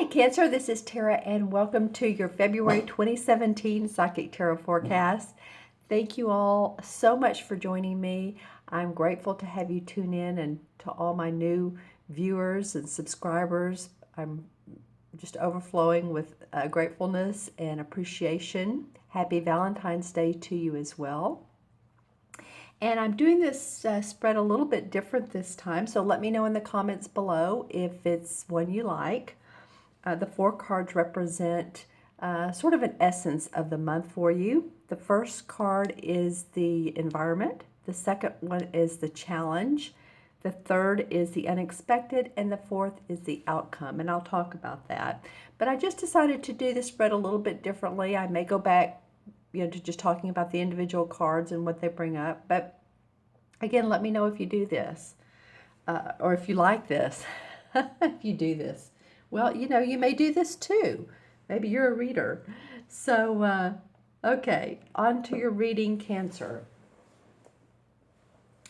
Hi, Cancer. This is Tara, and welcome to your February 2017 Psychic Tarot Forecast. Thank you all so much for joining me. I'm grateful to have you tune in, and to all my new viewers and subscribers. I'm just overflowing with gratefulness and appreciation. Happy Valentine's Day to you as well. And I'm doing this spread a little bit different this time, so let me know in the comments below if it's one you like. The 4 cards represent sort of an essence of the month for you. The first card is the environment. The second one is the challenge. The third is the unexpected. And the fourth is the outcome. And I'll talk about that. But I just decided to do the spread a little bit differently. I may go back, to just talking about the individual cards and what they bring up. But again, let me know if you do this or if you like this, if you do this. Well, you may do this too. Maybe you're a reader. So, okay, on to your reading, Cancer.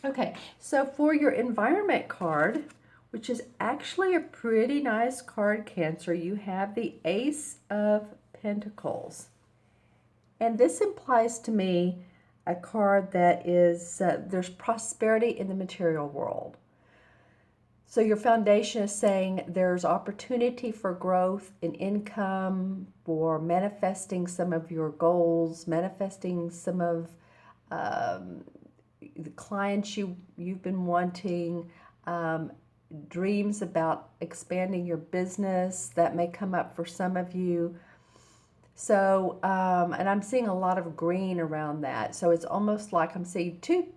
Okay, so for your environment card, which is actually a pretty nice card, Cancer, you have the Ace of Pentacles. And this implies to me a card that is, there's prosperity in the material world. So your foundation is saying there's opportunity for growth in income, for manifesting some of your goals, manifesting some of the clients you've been wanting, dreams about expanding your business that may come up for some of you. So, and I'm seeing a lot of green around that. So it's almost like I'm seeing two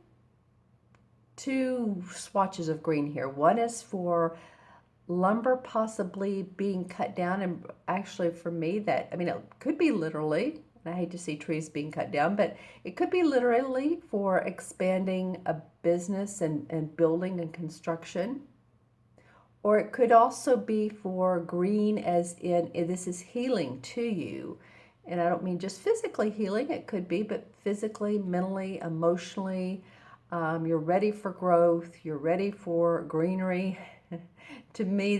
swatches of green here. One is for lumber possibly being cut down, and actually for me it could be literally, and I hate to see trees being cut down, but it could be literally for expanding a business and building and construction. Or it could also be for green as in this is healing to you. And I don't mean just physically healing, it could be, but physically, mentally, emotionally. You're ready for growth. You're ready for greenery. To me,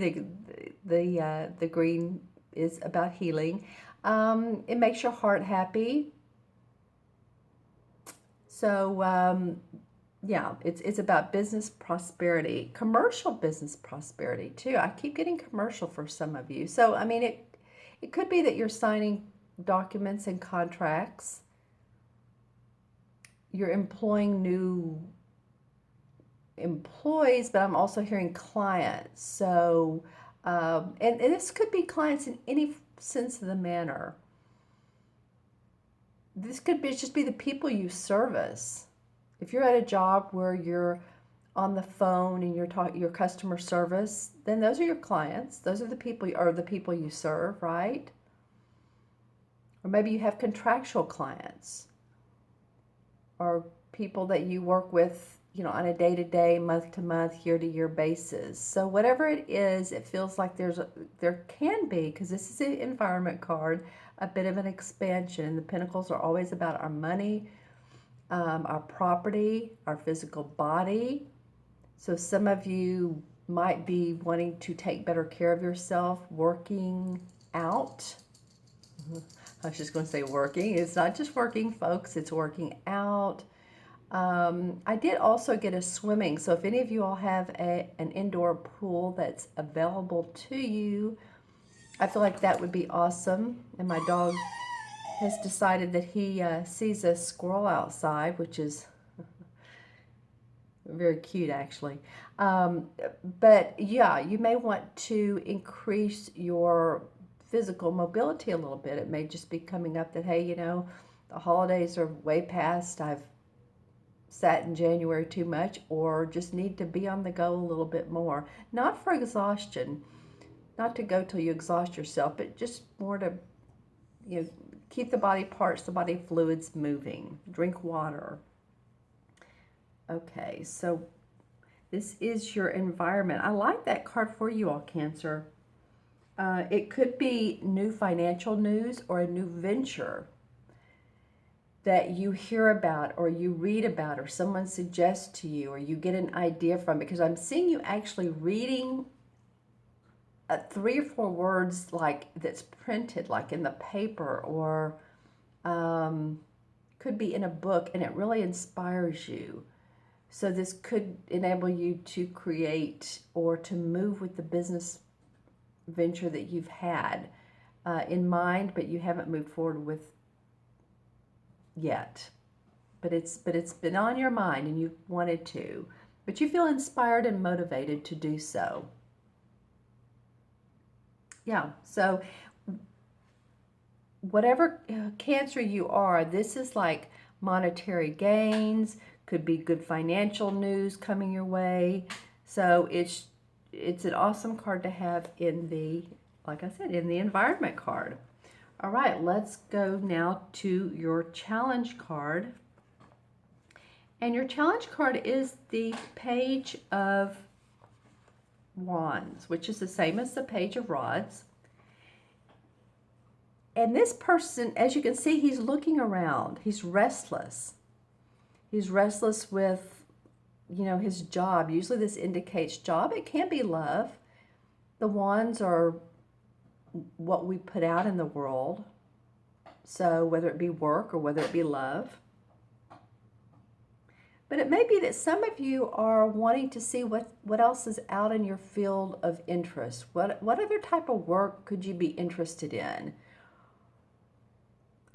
the green is about healing. It makes your heart happy. So yeah, it's about business prosperity, commercial business prosperity too. I keep getting commercial for some of you. So I mean, it could be that you're signing documents and contracts. You're employing new employees, but I'm also hearing clients. So, and this could be clients in any sense of the manner. This could be just be the people you service. If you're at a job where you're on the phone and you're talking your customer service, then those are your clients. Those are the people you serve, right? Or maybe you have contractual clients or people that you work with, on a day-to-day, month-to-month, year-to-year basis. So whatever it is, it feels like there can be, because this is the environment card, a bit of an expansion. The Pentacles are always about our money, our property, our physical body. So some of you might be wanting to take better care of yourself, working out. I was just going to say working. It's not just working, folks. It's working out. I did also get a swimming. So if any of you all have an indoor pool that's available to you, I feel like that would be awesome. And my dog has decided that he sees a squirrel outside, which is very cute, actually. But yeah, you may want to increase your physical mobility a little bit. It may just be coming up that, hey, the holidays are way past. I've sat in January too much, or just need to be on the go a little bit more. Not for exhaustion, not to go till you exhaust yourself, but just more to, keep the body parts, the body fluids moving. Drink water. Okay, so this is your environment. I like that card for you all, Cancer. It could be new financial news or a new venture that you hear about or you read about or someone suggests to you or you get an idea from, because I'm seeing you actually reading 3 or 4 words like that's printed, like in the paper, or could be in a book, and it really inspires you. So this could enable you to create or to move with the business venture that you've had in mind, but you haven't moved forward with yet. But it's been on your mind and you've wanted to, but you feel inspired and motivated to do so. Yeah, so whatever Cancer you are, this is like monetary gains, could be good financial news coming your way. So it's an awesome card to have in the, like I said, in the environment card. All right, let's go now to your challenge card. And your challenge card is the Page of Wands, which is the same as the Page of Rods. And this person, as you can see, he's looking around. He's restless. He's restless with, his job. Usually this indicates job. It can be love. The wands are what we put out in the world. So whether it be work or whether it be love. But it may be that some of you are wanting to see what else is out in your field of interest. What other type of work could you be interested in?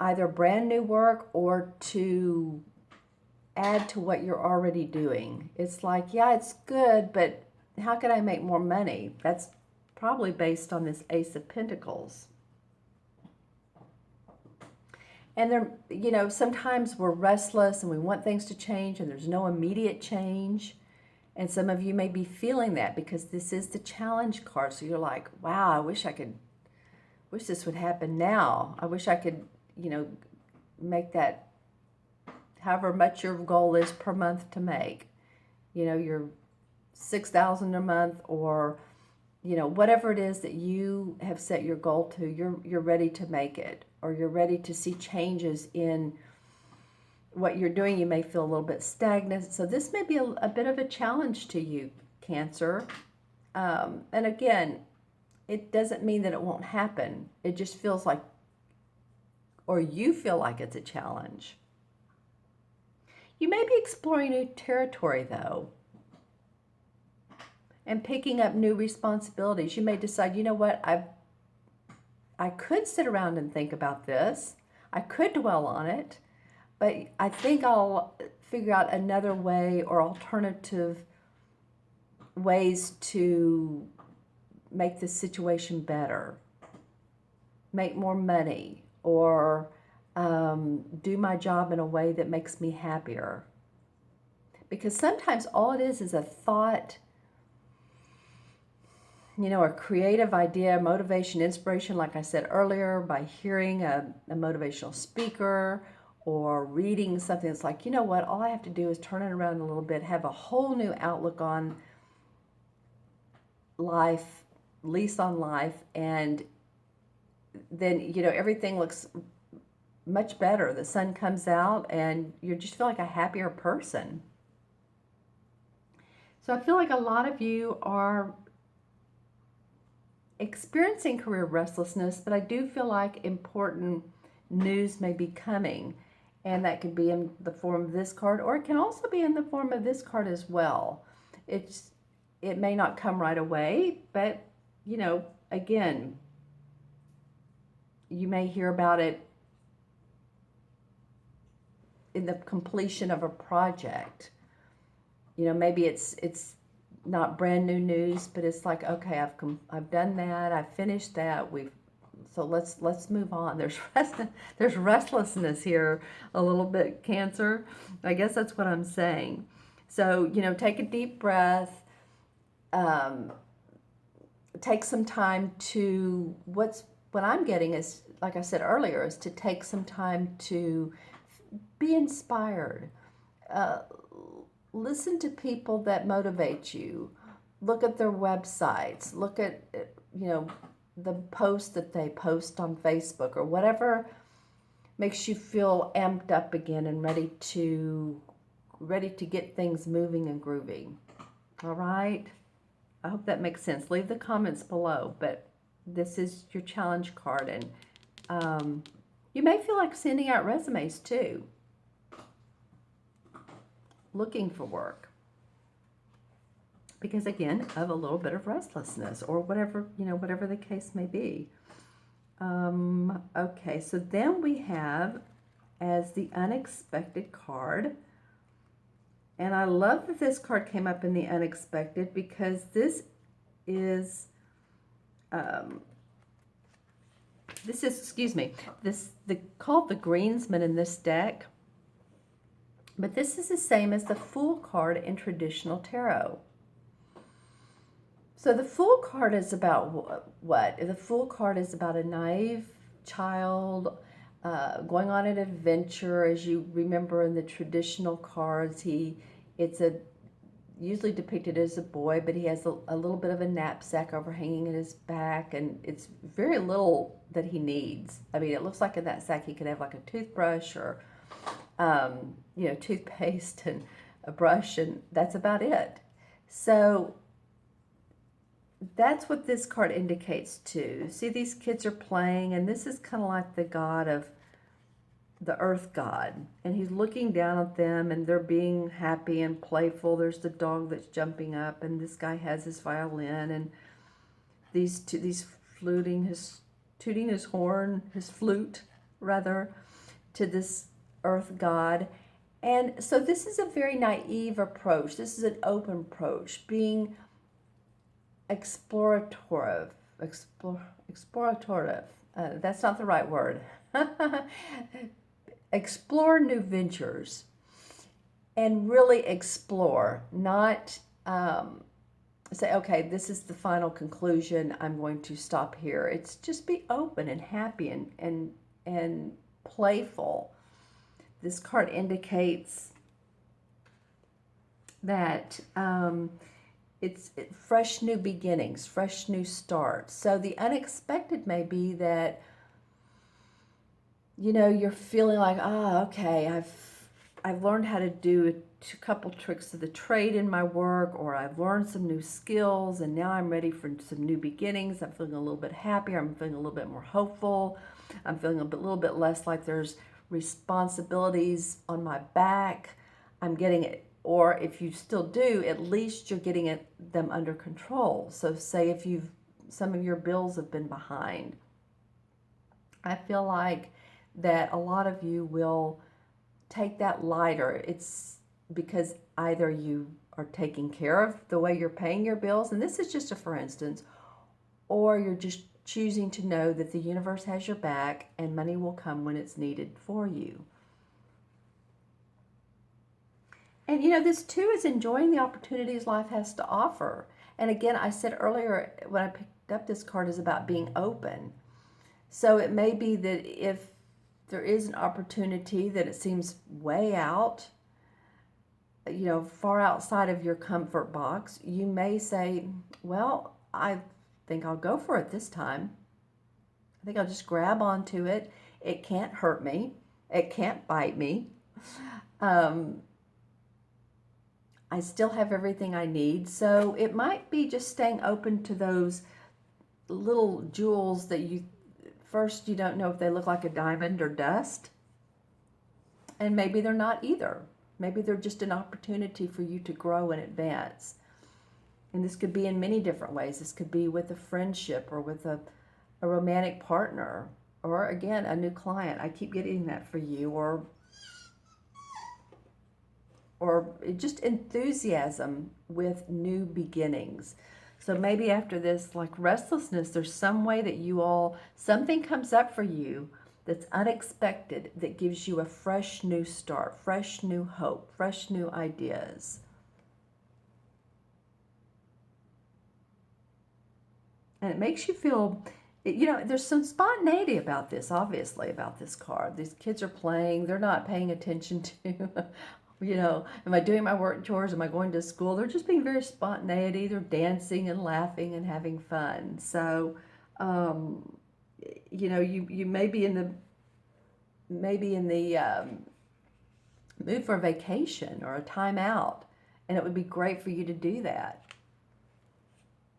Either brand new work or to add to what you're already doing. It's like, yeah, it's good, but how can I make more money? That's probably based on this Ace of Pentacles. And there, sometimes we're restless and we want things to change and there's no immediate change. And some of you may be feeling that because this is the challenge card. So you're like, wow, I wish this would happen now. I wish I could, make that however much your goal is per month to make. Your $6,000 a month, or whatever it is that you have set your goal to, you're ready to make it, or you're ready to see changes in what you're doing. You may feel a little bit stagnant. So this may be a bit of a challenge to you, Cancer. And again, it doesn't mean that it won't happen. It just feels like, or you feel like it's a challenge. You may be exploring new territory though, and picking up new responsibilities. You may decide, you know what, I could sit around and think about this. I could dwell on it, but I think I'll figure out another way or alternative ways to make this situation better, make more money, or do my job in a way that makes me happier. Because sometimes all it is a thought, a creative idea, motivation, inspiration, like I said earlier, by hearing a motivational speaker or reading something that's like, you know what, all I have to do is turn it around a little bit, have a whole new outlook on life, lease on life, and then, everything looks much better. The sun comes out and you just feel like a happier person. So I feel like a lot of you are experiencing career restlessness, but I do feel like important news may be coming, and that could be in the form of this card, or it can also be in the form of this card as well. It may not come right away, but again, you may hear about it in the completion of a project. Maybe it's not brand new news, but it's like, okay, I've done that, I've finished that, so let's move on. There's restlessness here a little bit, Cancer. I guess that's what I'm saying. So take a deep breath. Take some time to what I'm getting is, like I said earlier, is to take some time to be inspired. Listen to people that motivate you. Look at their websites. Look at, the posts that they post on Facebook or whatever makes you feel amped up again and ready to get things moving and grooving. All right? I hope that makes sense. Leave the comments below, but this is your challenge card, and you may feel like sending out resumes too, looking for work, because again, of a little bit of restlessness or whatever, whatever the case may be. Okay, so then we have as the unexpected card, and I love that this card came up in the unexpected, because this is excuse me, called the Greensman in this deck, but this is the same as the Fool card in traditional tarot. So the Fool card is about what? The Fool card is about a naive child going on an adventure. As you remember in the traditional cards, it's usually depicted as a boy, but he has a little bit of a knapsack overhanging in his back, and it's very little that he needs. I mean, it looks like in that sack he could have like a toothbrush or toothpaste and a brush, and that's about it. So that's what this card indicates too. See, these kids are playing, and this is kind of like the god of the earth god, and he's looking down at them, and they're being happy and playful. There's the dog that's jumping up, and this guy has his violin, and these tooting his horn, his flute rather, to this earth god. And so this is a very naive approach. This is an open approach, being explorative. That's not the right word. Explore new ventures, and really explore, not say, okay, this is the final conclusion, I'm going to stop here. It's just be open and happy and playful. This card indicates that it's fresh new beginnings, fresh new starts. So the unexpected may be that you're feeling like, okay, I've learned how to do a couple tricks of the trade in my work, or I've learned some new skills, and now I'm ready for some new beginnings. I'm feeling a little bit happier. I'm feeling a little bit more hopeful. I'm feeling a little bit less like there's responsibilities on my back. I'm getting it. Or if you still do, at least you're getting them under control. So say if some of your bills have been behind, I feel like that a lot of you will take that lighter. It's because either you are taking care of the way you're paying your bills, and this is just a for instance, or you're just choosing to know that the universe has your back and money will come when it's needed for you. And this too is enjoying the opportunities life has to offer. And again, I said earlier when I picked up this card is about being open. So it may be that if there is an opportunity that it seems way out, far outside of your comfort box, you may say, well, I think I'll go for it this time. I think I'll just grab onto it. It can't hurt me. It can't bite me. I still have everything I need. So it might be just staying open to those little jewels that first you don't know if they look like a diamond or dust. And maybe they're not either. Maybe they're just an opportunity for you to grow and advance. And this could be in many different ways. This could be with a friendship or with a romantic partner, or again, a new client. I keep getting that for you, or just enthusiasm with new beginnings. So maybe after this, like restlessness, there's some way that something comes up for you that's unexpected, that gives you a fresh new start, fresh new hope, fresh new ideas. And it makes you feel, there's some spontaneity about this, obviously, about this card. These kids are playing, they're not paying attention to, am I doing my work chores? Am I going to school? They're just being very spontaneity. They're dancing and laughing and having fun. So, you may be in the mood for a vacation or a time out, and it would be great for you to do that.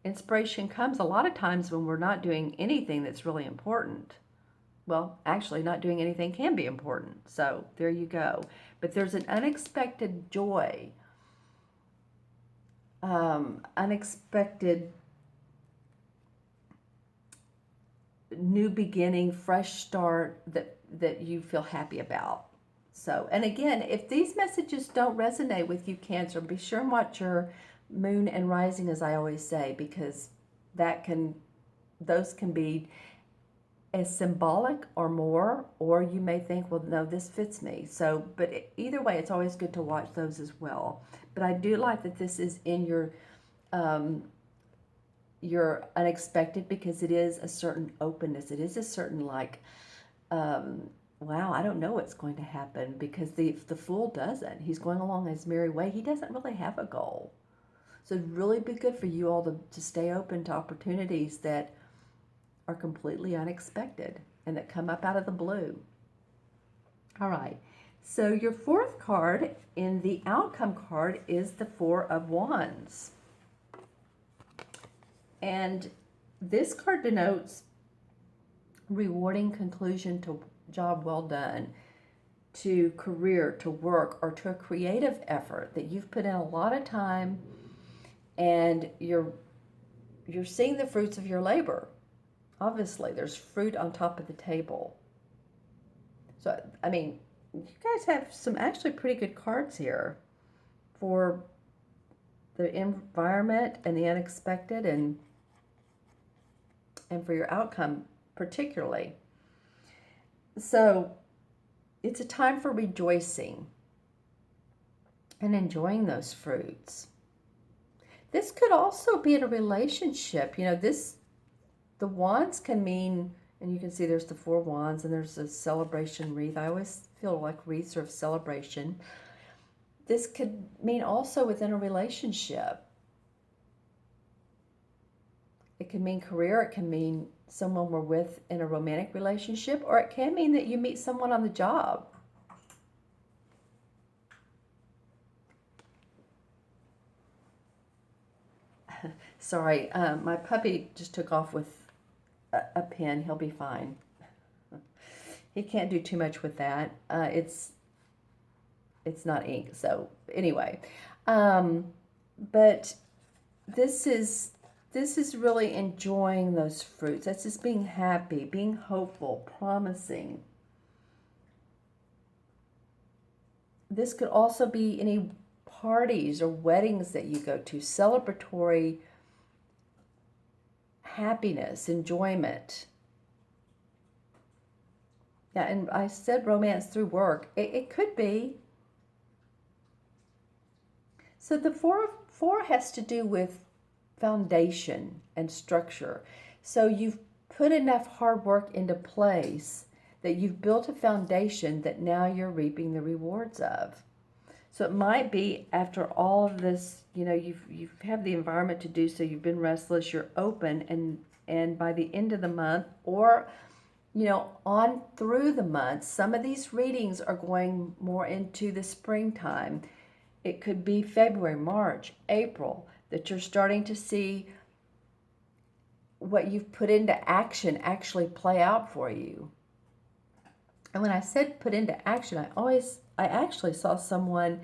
inspiration comes a lot of times when we're not doing anything that's really important. Well, actually, not doing anything can be important. So there you go. But there's an unexpected joy, unexpected new beginning, fresh start that you feel happy about. So, and again, if these messages don't resonate with you, Cancer, be sure and watch your moon and rising, as I always say, because those can be as symbolic or more, or you may think, well, no, this fits me. So, but either way, it's always good to watch those as well. But I do like that this is in your unexpected, because it is a certain openness. It is a certain wow, I don't know what's going to happen, because the Fool doesn't. He's going along his merry way. He doesn't really have a goal. So it'd really be good for you all to stay open to opportunities that are completely unexpected and that come up out of the blue. All right. So your fourth card in the outcome card is the Four of Wands. And this card denotes rewarding conclusion to job well done, to career, to work, or to a creative effort that you've put in a lot of time, and you're seeing the fruits of your labor. Obviously, there's fruit on top of the table. So, I mean, you guys have some actually pretty good cards here for the environment and the unexpected, and for your outcome particularly. So, it's a time for rejoicing and enjoying those fruits. This could also be in a relationship. You know, the wands can mean, and you can see there's the Four Wands and there's a celebration wreath. I always feel like wreaths are of celebration. This could mean also within a relationship. It can mean career, it can mean someone we're with in a romantic relationship, or it can mean that you meet someone on the job. Sorry, my puppy just took off with a pen. He'll be fine. He can't do too much with that. It's not ink. So anyway, but this is really enjoying those fruits. That's just being happy, being hopeful, promising. This could also be any parties or weddings that you go to, celebratory happiness, enjoyment. Yeah, and I said romance through work. It could be. So the four has to do with foundation and structure. So you've put enough hard work into place that you've built a foundation that now you're reaping the rewards of. So it might be after all of this, you know, you've had the environment to do so, you've been restless, you're open, and by the end of the month, or you know, on through the month, some of these readings are going more into the springtime. It could be February, March, April, that you're starting to see what you've put into action actually play out for you. And when I said put into action, I actually saw someone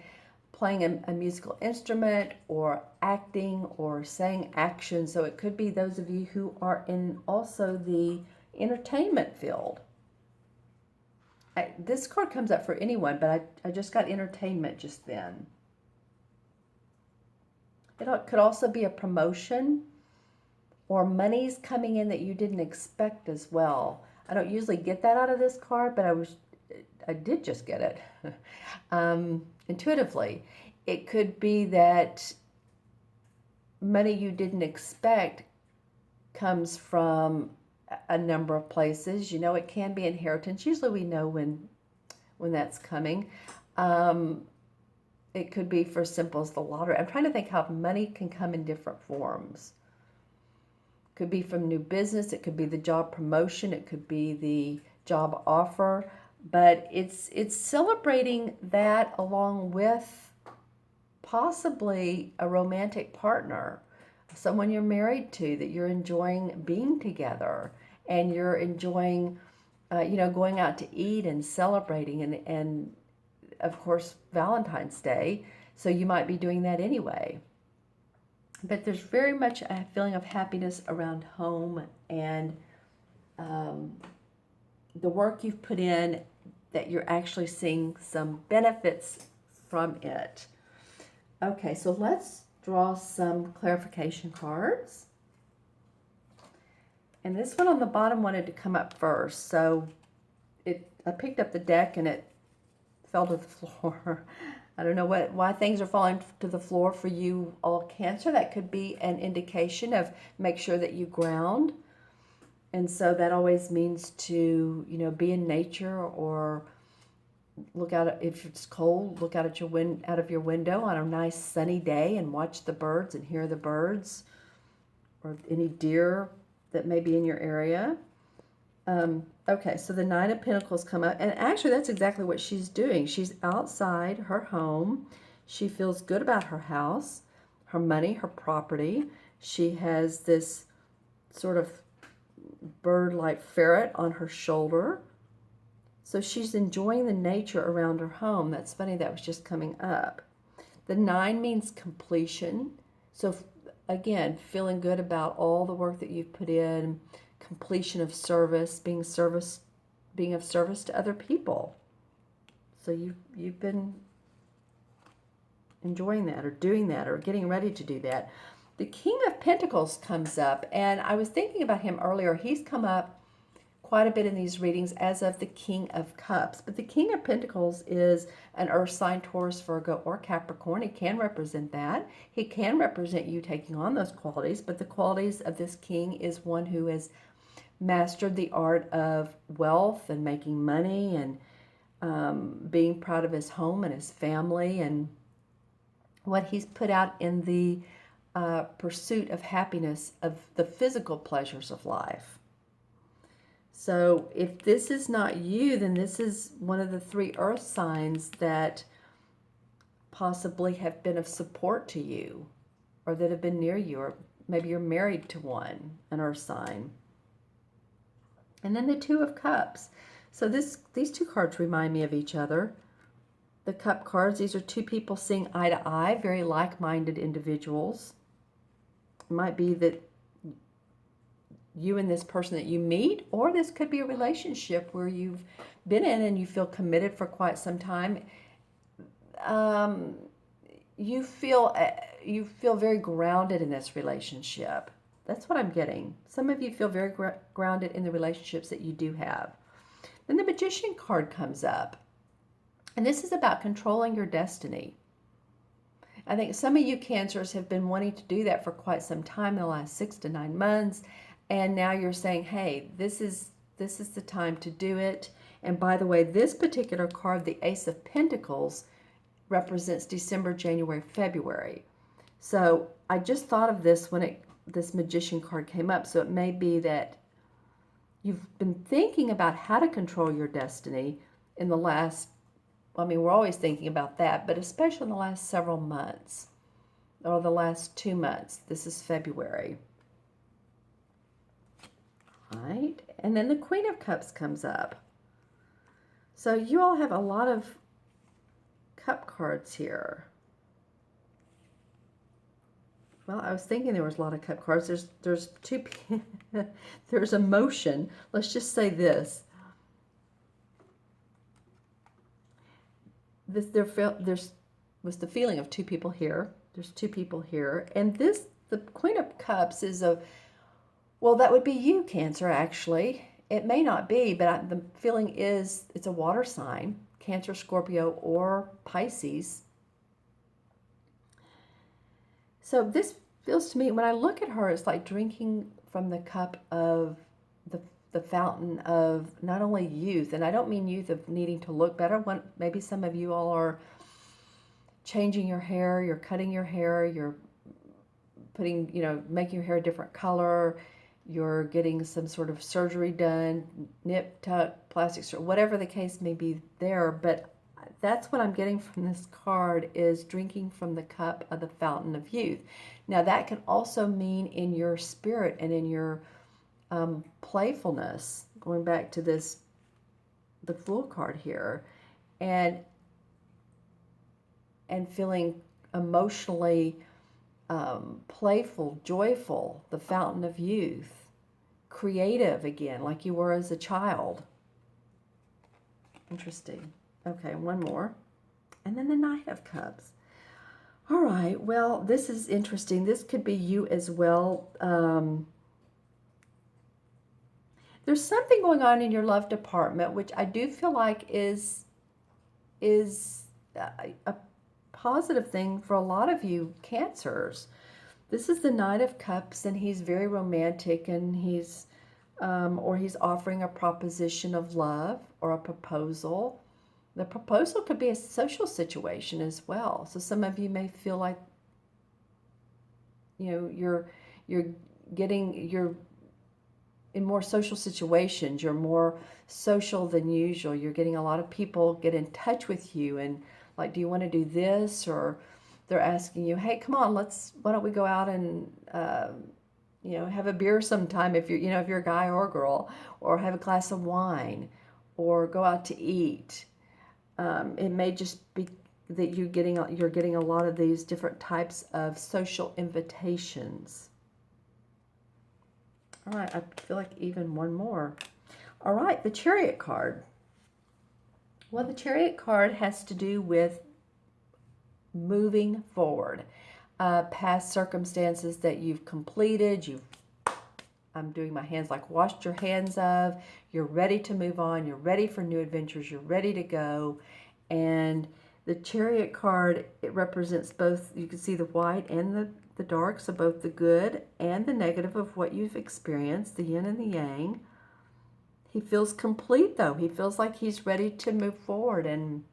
playing a musical instrument or acting or saying action. So it could be those of you who are in also the entertainment field. This card comes up for anyone, but I just got entertainment just then. It could also be a promotion or money's coming in that you didn't expect as well. I don't usually get that out of this card, but I did just get it intuitively. It could be that money you didn't expect comes from a number of places. You know, it can be inheritance. Usually we know when that's coming. It could be for simple as the lottery. I'm trying to think how money can come in different forms. Could be from new business, it could be the job promotion, it could be the job offer, but it's celebrating that along with possibly a romantic partner. someone you're married to, that you're enjoying being together, and you're enjoying, going out to eat and celebrating, and of course, Valentine's Day. So you might be doing that anyway. But there's very much a feeling of happiness around home and um, the work you've put in, that you're actually seeing some benefits from it. Okay, so let's draw some clarification cards. And this one on the bottom wanted to come up first. So I picked up the deck and it fell to the floor. I don't know why things are falling to the floor for you all, Cancer. That could be an indication of make sure that you ground. And so that always means to, be in nature, or look out, if it's cold, look out at out of your window on a nice sunny day and watch the birds and hear the birds, or any deer that may be in your area. Okay, so the Nine of Pentacles come up, and actually that's exactly what she's doing. She's outside her home. She feels good about her house, her money, her property. She has this sort of bird-like ferret on her shoulder. So she's enjoying the nature around her home. That's funny, that was just coming up. The 9 means completion. So again, feeling good about all the work that you've put in, completion of service, being of service to other people. So you've been enjoying that, or doing that, or getting ready to do that. The King of Pentacles comes up, and I was thinking about him earlier. He's come up quite a bit in these readings as of the King of Cups. But the King of Pentacles is an earth sign, Taurus, Virgo, or Capricorn. He can represent that. He can represent you taking on those qualities, but the qualities of this king is one who has mastered the art of wealth and making money, and being proud of his home and his family, and what he's put out in the pursuit of happiness, of the physical pleasures of life. So if this is not you, then this is one of the 3 earth signs that possibly have been of support to you, or that have been near you, or maybe you're married to one, an earth sign. And then the 2 of Cups. So these 2 cards remind me of each other. The Cup cards, these are 2 people seeing eye to eye, very like-minded individuals. It might be that you and this person that you meet, or this could be a relationship where you've been in and you feel committed for quite some time. You feel very grounded in this relationship. That's what I'm getting. Some of you feel very grounded in the relationships that you do have. Then the Magician card comes up, and this is about controlling your destiny. I think some of you Cancers have been wanting to do that for quite some time, in the last 6 to 9 months. And now you're saying, hey, this is the time to do it. And by the way, this particular card, the Ace of Pentacles, represents December, January, February. So I just thought of this when this Magician card came up. So it may be that you've been thinking about how to control your destiny in the last, we're always thinking about that, but especially in the last several months, or the last 2 months. This is February. Right, and then the Queen of Cups comes up. So you all have a lot of cup cards here. Well, I was thinking there was a lot of cup cards. There's 2. There's emotion. Let's just say this. There was the feeling of 2 people here. There's 2 people here, and the Queen of Cups is well, that would be you, Cancer, actually. It may not be, but the feeling is it's a water sign, Cancer, Scorpio, or Pisces. So this feels to me, when I look at her, it's like drinking from the cup of the fountain of not only youth, and I don't mean youth of needing to look better. Maybe some of you all are changing your hair, you're cutting your hair, you're putting, making your hair a different color, you're getting some sort of surgery done, nip, tuck, plastic surgery, whatever the case may be there. But that's what I'm getting from this card, is drinking from the cup of the fountain of youth. Now that can also mean in your spirit and in your playfulness, going back to this, the Fool card here, and feeling emotionally playful, joyful, the fountain of youth, creative again, like you were as a child. Interesting. Okay, one more. And then the Knight of Cups. All right, well, this is interesting. This could be you as well. There's something going on in your love department, which I do feel like is a positive thing for a lot of you Cancers. This is the Knight of Cups, and he's very romantic, and he's offering a proposition of love or a proposal. The proposal could be a social situation as well. So some of you may feel like, you know, you're in more social situations. You're more social than usual. You're getting a lot of people get in touch with you and like, do you want to do this? Or they're asking you, hey, come on, why don't we go out and have a beer sometime if you're a guy or a girl, or have a glass of wine, or go out to eat. It may just be that you're getting a lot of these different types of social invitations. All right, I feel like even one more. All right, the Chariot card. Well, the Chariot card has to do with moving forward. Past circumstances that you've completed, I'm doing my hands like washed your hands of. You're ready to move on. You're ready for new adventures. You're ready to go. And the Chariot card, it represents both. You can see the white and the dark, so both the good and the negative of what you've experienced, the yin and the yang. He feels complete, though. He feels like he's ready to move forward and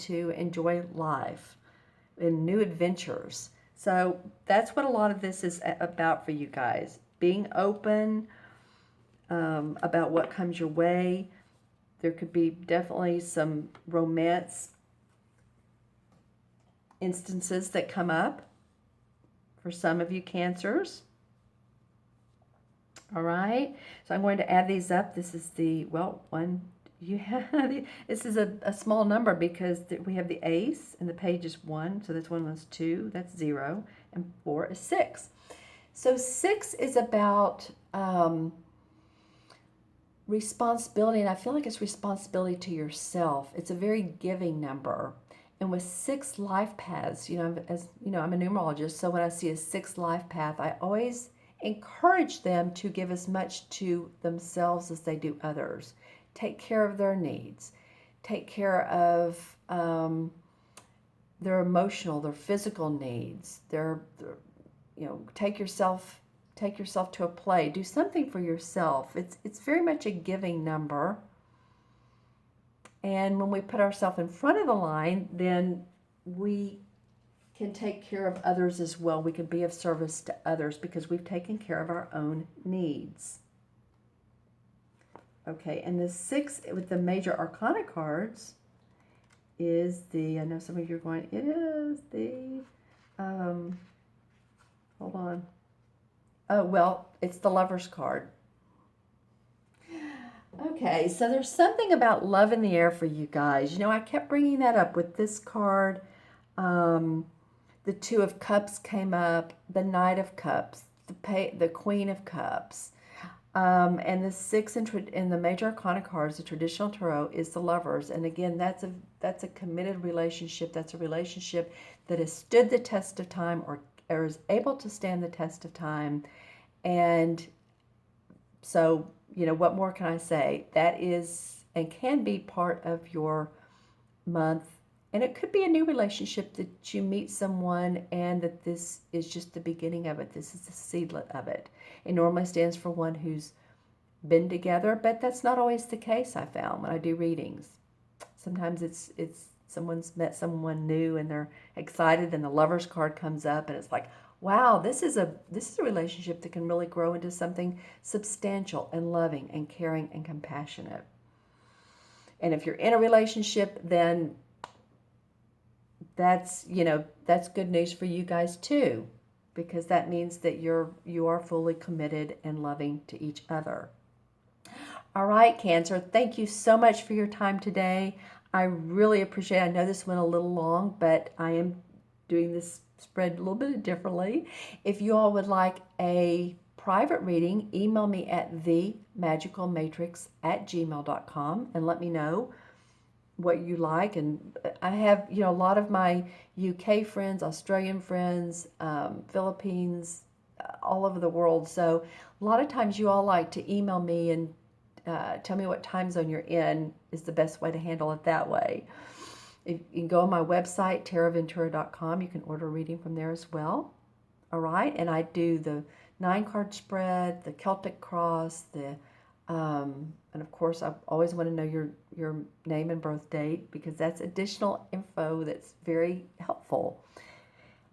to enjoy life and new adventures. So that's what a lot of this is about for you guys. Being open about what comes your way. There could be definitely some romance instances that come up for some of you Cancers. All right, so I'm going to add these up. This is this is a small number because we have the ace and the page is 1, so this one was 2, that's 0, and 4 is 6. So 6 is about responsibility, and I feel like it's responsibility to yourself. It's a very giving number. And with 6 life paths, as you know, I'm a numerologist, so when I see a 6 life path, I always encourage them to give as much to themselves as they do others. Take care of their needs. Take care of their emotional, their physical needs. Take yourself to a play. Do something for yourself. It's very much a giving number. And when we put ourselves in front of the line, then we can take care of others as well. We can be of service to others because we've taken care of our own needs. Okay, and the 6 with the major arcana cards is I know some of you are going, it is the, hold on. Oh, well, it's the Lover's card. Okay, so there's something about love in the air for you guys. I kept bringing that up with this card. The 2 of Cups came up, the Knight of Cups, the Queen of Cups, and the 6 in the major arcana cards, the traditional tarot, is the Lovers. And again, that's a committed relationship. That's a relationship that has stood the test of time or is able to stand the test of time. And so, what more can I say? That is and can be part of your month. And it could be a new relationship that you meet someone and that this is just the beginning of it. This is the seedlet of it. It normally stands for one who's been together, but that's not always the case, I found, when I do readings. Sometimes it's someone's met someone new and they're excited and the Lover's card comes up and it's like, wow, this is a relationship that can really grow into something substantial and loving and caring and compassionate. And if you're in a relationship, then that's, that's good news for you guys too, because that means that you are fully committed and loving to each other. All right, Cancer, thank you so much for your time today. I really appreciate it. I know this went a little long, but I am doing this spread a little bit differently. If you all would like a private reading, email me at themagicalmatrix@gmail.com and let me know what you like. And I have, a lot of my UK friends, Australian friends, Philippines, all over the world. So a lot of times you all like to email me and tell me what time zone you're in is the best way to handle it that way. If you can go on my website, taraventura.com. You can order a reading from there as well. All right, and I do the 9-card spread, the Celtic cross, and of course, I always want to know your name and birth date, because that's additional info that's very helpful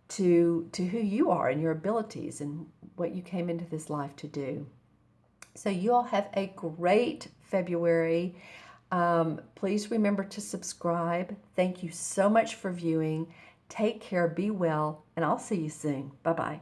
to who you are and your abilities and what you came into this life to do. So you all have a great February. Please remember to subscribe. Thank you so much for viewing. Take care, be well, and I'll see you soon. Bye-bye.